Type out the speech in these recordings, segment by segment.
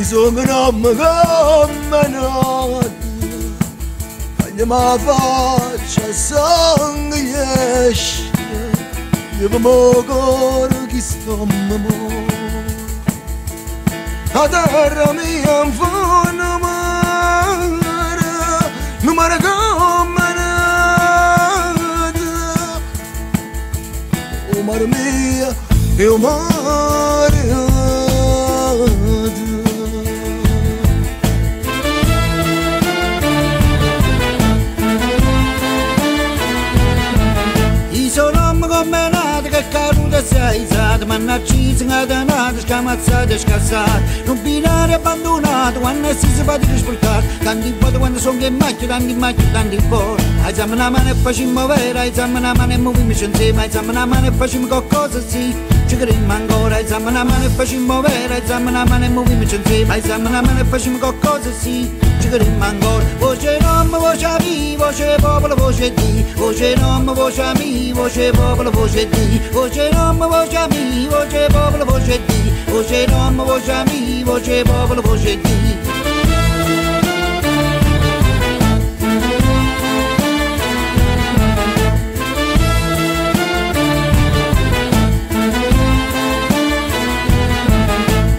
sono come notte, quando mi faccia sangue esce, io mi muovo che sto mo. A terra mia in fondo mare, non mi come nata, o mare mia, e o mare. Come nata che caduta sei stata, ma una cisa nata, scamazzata e scassata, non binare abbandonato, quando si parte di sporcare, tanti volte quando sono che macchio, tanti fuori, alziamo una mano e facciamo vera, alziamo una mano e muoviamoci insieme, alziamo una mano e facciamo qualcosa sì, ci crediamo ancora, alziamo una mano e facciamo vera, alziamo una mano e muoviamoci insieme, alziamo una mano e facciamo qualcosa sì, ci crediamo ancora, voce non, voce amici, voce popolo, voce di, voce non, voce amici, voce popolo, voce di, voce non, voce amici, voce popolo, voce di, voce non, voce amici, voce popolo, voce di.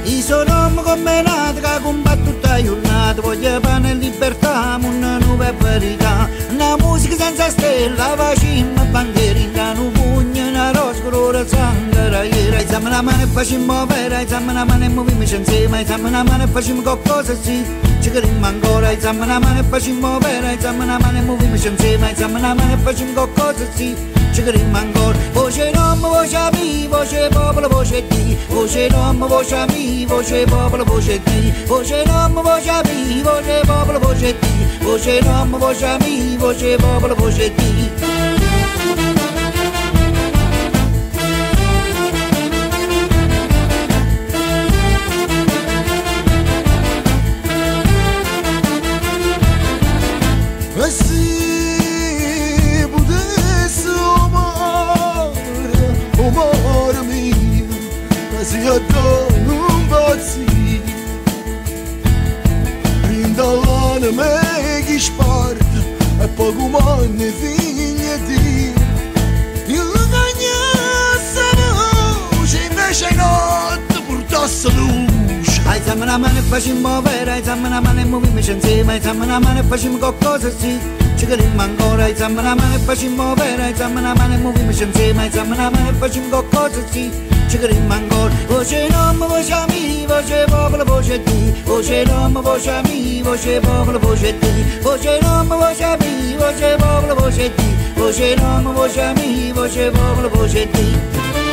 I sono come nata che combatto tutta giornata, voglio pane e libertà, una nuova verità, una musica senza stella, facciamo bandierina, un pugno, una rosa, colore sangue, raiera, alziamo la mano e facciamo vera, alziamo la mano e muoviamoci insieme, alziamo la mano e facciamo qualcosa sì, ci crediamo ancora, alziamo la mano e facciamo vera, alziamo la mano e muoviamoci insieme, alziamo la mano e facciamo qualcosa sì, ci crediamo ancora, voce non, voce amici, voce popolo, voce di, voce non, voce amici, voce popolo, voce di, voce non, voce amici, voce popolo, voce di, voce non, voce amici, voce popolo, voce di. E se potessi amare mio, ma se io non pazzi, rindallane me che sparta, e poco manne figlia di, il cagnasse voce, invece notte portasse luce. Alziamo la mano e facciamo vera, alziamo la mano e muoviamoci insieme, alziamo la mano e facciamo qualcosa sì, ci crediamo ancora, alziamo la mano e facciamo vera, alziamo la mano e muoviamoci insieme, alziamo la mano e facciamo qualcosa sì, ci crediamo ancora, voce non, voce amici, voce popolo, voce di, voce non, voce amici, voce popolo, voce di, voce non, voce amici, voce popolo, voce di, voce non, voce amici, voce popolo, voce di.